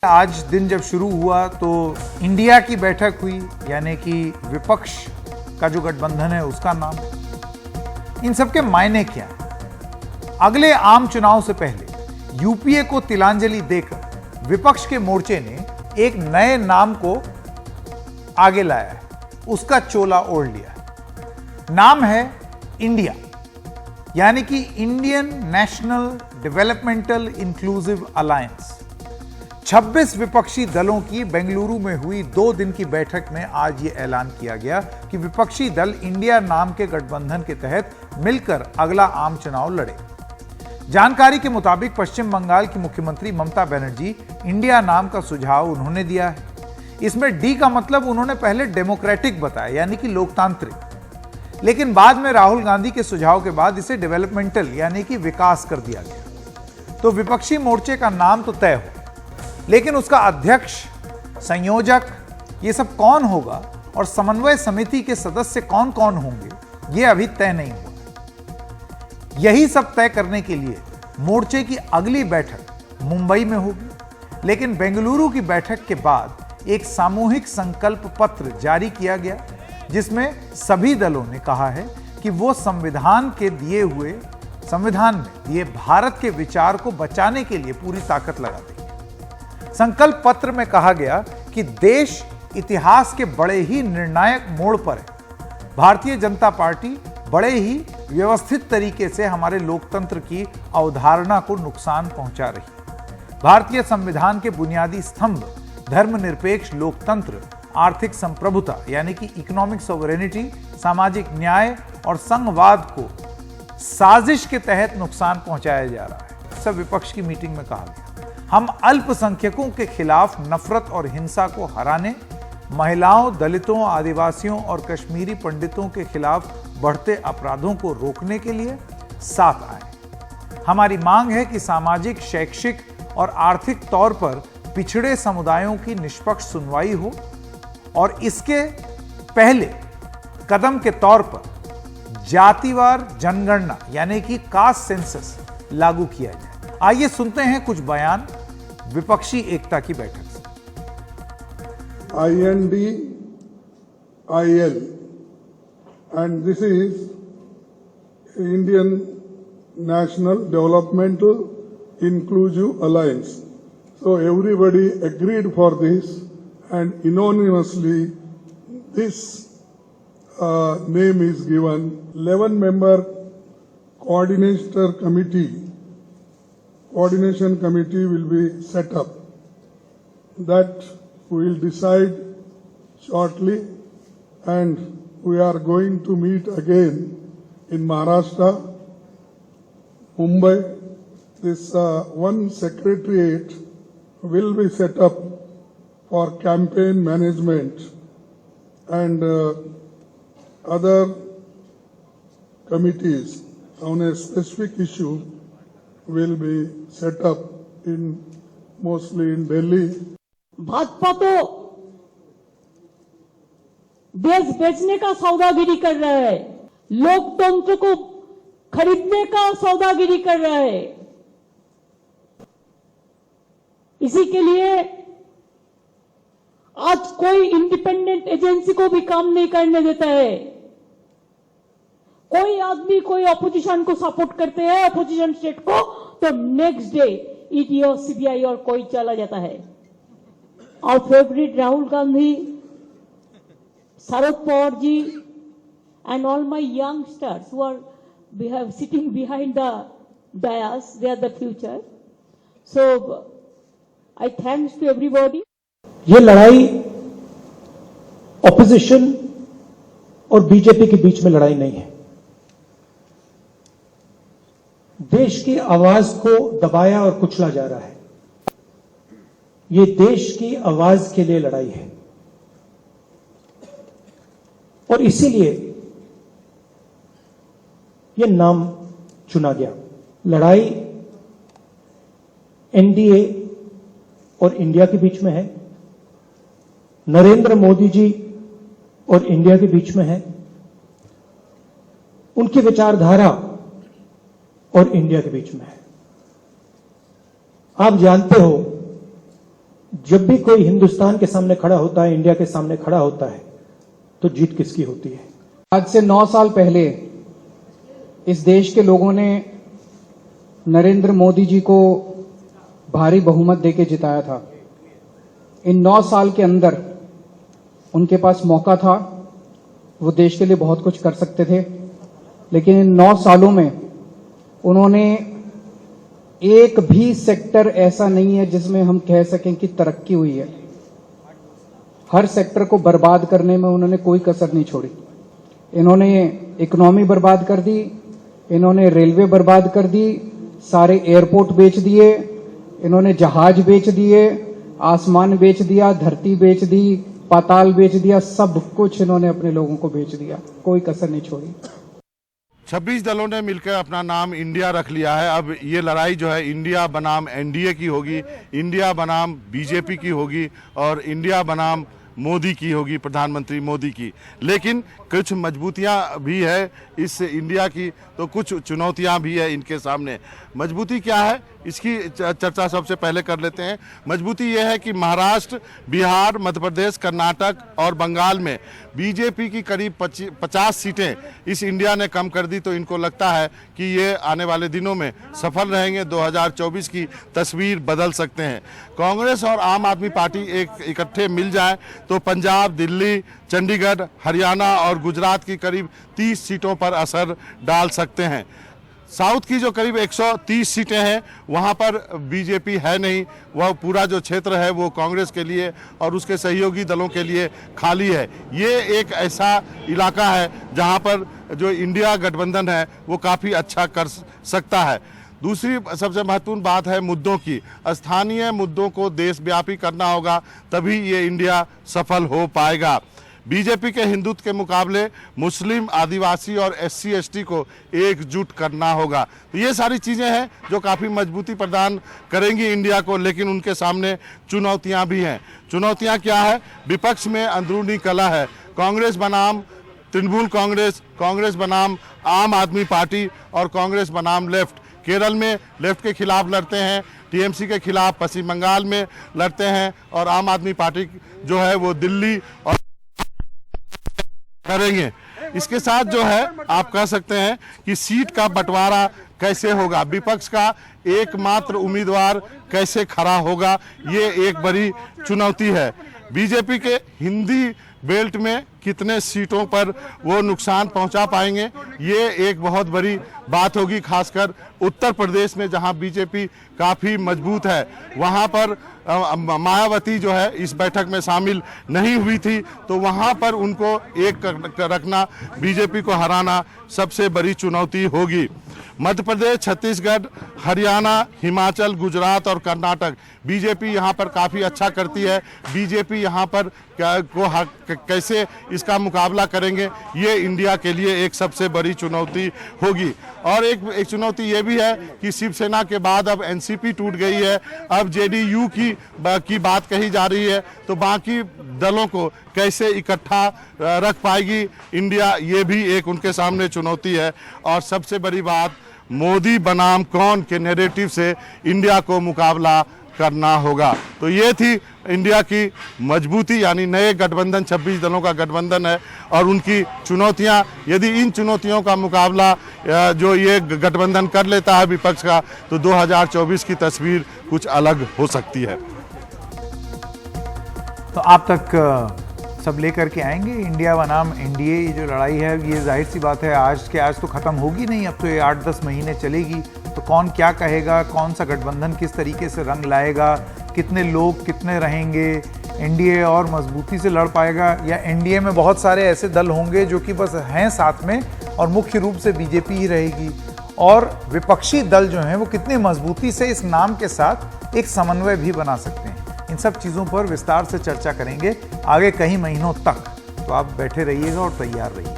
आज दिन जब शुरू हुआ तो इंडिया की बैठक हुई, यानी कि विपक्ष का जो गठबंधन है उसका नाम। इन सब के मायने क्या है? अगले आम चुनाव से पहले यूपीए को तिलांजलि देकर विपक्ष के मोर्चे ने एक नए नाम को आगे लाया है, उसका चोला ओढ़ लिया है। नाम है इंडिया, यानी कि Indian national developmental inclusive alliance. 26 विपक्षी दलों की बेंगलुरु में हुई 2 दिन की बैठक में आज यह ऐलान किया गया कि विपक्षी दल इंडिया नाम के गठबंधन के तहत मिलकर अगला आम चुनाव लड़े। जानकारी के मुताबिक पश्चिम बंगाल की मुख्यमंत्री ममता बनर्जी इंडिया नाम का सुझाव उन्होंने दिया है। इसमें डी का मतलब उन्होंने पहले डेमोक्रेटिक बताया, यानी कि लोकतांत्रिक, लेकिन बाद में राहुल गांधी के सुझाव के बाद इसे डेवलपमेंटल यानी कि विकास कर दिया गया। तो विपक्षी मोर्चे का नाम तो तय हो, लेकिन उसका अध्यक्ष, संयोजक, ये सब कौन होगा और समन्वय समिति के सदस्य कौन कौन होंगे, ये अभी तय नहीं हुआ। यही सब तय करने के लिए मोर्चे की अगली बैठक मुंबई में होगी, लेकिन बेंगलुरु की बैठक के बाद एक सामूहिक संकल्प पत्र जारी किया गया, जिसमें सभी दलों ने कहा है कि वो संविधान में दिए भारत के विचार को बचाने के लिए पूरी ताकत लगा देंगे। संकल्प पत्र में कहा गया कि देश इतिहास के बड़े ही निर्णायक मोड़ पर है। भारतीय जनता पार्टी बड़े ही व्यवस्थित तरीके से हमारे लोकतंत्र की अवधारणा को नुकसान पहुंचा रही। भारतीय संविधान के बुनियादी स्तंभ धर्मनिरपेक्ष लोकतंत्र, आर्थिक संप्रभुता यानी कि इकोनॉमिक सोवरेनिटी, सामाजिक न्याय और संघवाद को साजिश के तहत नुकसान पहुंचाया जा रहा है। सब विपक्ष की मीटिंग में कहा गया। हम अल्पसंख्यकों के खिलाफ नफरत और हिंसा को हराने, महिलाओं, दलितों, आदिवासियों और कश्मीरी पंडितों के खिलाफ बढ़ते अपराधों को रोकने के लिए साथ आए। हमारी मांग है कि सामाजिक, शैक्षिक और आर्थिक तौर पर पिछड़े समुदायों की निष्पक्ष सुनवाई हो और इसके पहले कदम के तौर पर जातिवार जनगणना यानी कि कास्ट सेंसस लागू किया जाए। आइए सुनते हैं कुछ बयान विपक्षी एकता की बैठक से। INDIL and this is Indian National Developmental Inclusive Alliance. So everybody agreed for this and unanimously this name is given. 11-member coordination committee will be set up. That we will decide shortly, and we are going to meet again in Maharashtra, Mumbai. This one secretariat will be set up for campaign management, and other committees on a specific issue will be set up in mostly in Delhi. Bhajpa तो देश बेचने का सौदागिरी कर रहा है, लोकतंत्र को खरीदने का सौदागिरी कर रहा है। इसी के लिए आज कोई इंडिपेंडेंट एजेंसी को भी काम नहीं करने देता है। कोई आदमी कोई अपोजिशन को सपोर्ट करते हैं, अपोजिशन स्टेट को, तो नेक्स्ट डे ईडी और सीबीआई और कोई चला जाता है। और favourite Rahul Gandhi, Sharad Pawar ji and all my youngsters who are sitting behind the dais, they are the future. So I thanks to everybody. ये लड़ाई ऑपोजिशन और बीजेपी के बीच में लड़ाई नहीं है। देश की आवाज को दबाया और कुचला जा रहा है। ये देश की आवाज के लिए लड़ाई है और इसीलिए ये नाम चुना गया। लड़ाई एनडीए और इंडिया के बीच में है, नरेंद्र मोदी जी और इंडिया के बीच में है, उनकी विचारधारा और इंडिया के बीच में है। आप जानते हो जब भी कोई हिंदुस्तान के सामने खड़ा होता है, इंडिया के सामने खड़ा होता है, तो जीत किसकी होती है? आज से 9 साल पहले इस देश के लोगों ने नरेंद्र मोदी जी को भारी बहुमत देके जिताया था। इन 9 साल के अंदर उनके पास मौका था, वो देश के लिए बहुत कुछ कर सकते थे, लेकिन इन 9 सालों में उन्होंने एक भी सेक्टर ऐसा नहीं है जिसमें हम कह सकें कि तरक्की हुई है। हर सेक्टर को बर्बाद करने में उन्होंने कोई कसर नहीं छोड़ी। इन्होंने इकोनॉमी बर्बाद कर दी, इन्होंने रेलवे बर्बाद कर दी, सारे एयरपोर्ट बेच दिए, इन्होंने जहाज बेच दिए, आसमान बेच दिया, धरती बेच दी, पाताल बेच दिया, सब कुछ इन्होंने अपने लोगों को बेच दिया, कोई कसर नहीं छोड़ी। 26 दलों ने मिलकर अपना नाम इंडिया रख लिया है। अब ये लड़ाई जो है इंडिया बनाम एनडीए की होगी, इंडिया बनाम बीजेपी की होगी और इंडिया बनाम मोदी की होगी, प्रधानमंत्री मोदी की। लेकिन कुछ मजबूतियां भी है इस इंडिया की, तो कुछ चुनौतियां भी है इनके सामने। मजबूती क्या है इसकी चर्चा सबसे पहले कर लेते हैं। मजबूती यह है कि महाराष्ट्र, बिहार, मध्य प्रदेश, कर्नाटक और बंगाल में बीजेपी की करीब 50 सीटें इस इंडिया ने कम कर दी, तो इनको लगता है कि ये आने वाले दिनों में सफल रहेंगे, 2024 की तस्वीर बदल सकते हैं। कांग्रेस और आम आदमी पार्टी एक इकट्ठे मिल जाए तो पंजाब, दिल्ली, चंडीगढ़, हरियाणा और गुजरात की करीब 30 सीटों पर असर डाल सकते हैं। साउथ की जो करीब 130 सीटें हैं वहां पर बीजेपी है नहीं, वह पूरा जो क्षेत्र है वो कांग्रेस के लिए और उसके सहयोगी दलों के लिए खाली है। ये एक ऐसा इलाका है जहां पर जो इंडिया गठबंधन है वो काफ़ी अच्छा कर सकता है। दूसरी सबसे महत्वपूर्ण बात है मुद्दों की। स्थानीय मुद्दों को देशव्यापी करना होगा, तभी ये इंडिया सफल हो पाएगा। बीजेपी के हिंदुत्व के मुकाबले मुस्लिम, आदिवासी और SC ST को एकजुट करना होगा। तो ये सारी चीज़ें हैं जो काफ़ी मजबूती प्रदान करेंगी इंडिया को, लेकिन उनके सामने चुनौतियां भी हैं। चुनौतियां क्या है? विपक्ष में अंदरूनी कलह है। कांग्रेस बनाम तृणमूल कांग्रेस, कांग्रेस बनाम आम आदमी पार्टी और कांग्रेस बनाम लेफ्ट। केरल में लेफ्ट के खिलाफ लड़ते हैं, TMC के खिलाफ पश्चिम बंगाल में लड़ते हैं और आम आदमी पार्टी जो है वो दिल्ली और करेंगे। इसके साथ जो है आप कह सकते हैं कि सीट का बंटवारा कैसे होगा, विपक्ष का एकमात्र उम्मीदवार कैसे खड़ा होगा, ये एक बड़ी चुनौती है। बीजेपी के हिंदी बेल्ट में कितने सीटों पर वो नुकसान पहुंचा पाएंगे, ये एक बहुत बड़ी बात होगी। खासकर उत्तर प्रदेश में जहां बीजेपी काफ़ी मजबूत है, वहां पर मायावती जो है इस बैठक में शामिल नहीं हुई थी, तो वहां पर उनको एक रखना, बीजेपी को हराना सबसे बड़ी चुनौती होगी। मध्य प्रदेश, छत्तीसगढ़, हरियाणा, हिमाचल, गुजरात और कर्नाटक बीजेपी यहाँ पर काफ़ी अच्छा करती है। बीजेपी यहाँ पर कैसे इसका मुकाबला करेंगे, ये इंडिया के लिए एक सबसे बड़ी चुनौती होगी। और एक चुनौती ये भी है कि शिवसेना के बाद अब NCP टूट गई है, अब JDU की बात कही जा रही है, तो बाकी दलों को कैसे इकट्ठा रख पाएगी इंडिया, ये भी एक उनके सामने चुनौती है। और सबसे बड़ी बात, मोदी बनाम कौन के नैरेटिव से इंडिया को मुकाबला करना होगा। तो ये थी इंडिया की मजबूती, यानी नए गठबंधन, 26 दलों का गठबंधन है और उनकी चुनौतियां। यदि इन चुनौतियों का मुकाबला जो ये गठबंधन कर लेता है विपक्ष का, तो 2024 की तस्वीर कुछ अलग हो सकती है। तो आप तक सब लेकर के आएंगे इंडिया बनाम NDA, ये जो लड़ाई है ये जाहिर सी बात है आज के आज तो ख़त्म होगी नहीं, अब तो ये 8-10 महीने चलेगी। तो कौन क्या कहेगा, कौन सा गठबंधन किस तरीके से रंग लाएगा, कितने लोग कितने रहेंगे, NDA और मजबूती से लड़ पाएगा या NDA में बहुत सारे ऐसे दल होंगे जो कि बस हैं साथ में और मुख्य रूप से बीजेपी ही रहेगी, और विपक्षी दल जो हैं वो कितनी मजबूती से इस नाम के साथ एक समन्वय भी बना सकते हैं। इन सब चीज़ों पर विस्तार से चर्चा करेंगे आगे कई महीनों तक। तो आप बैठे रहिएगा और तैयार रहिए।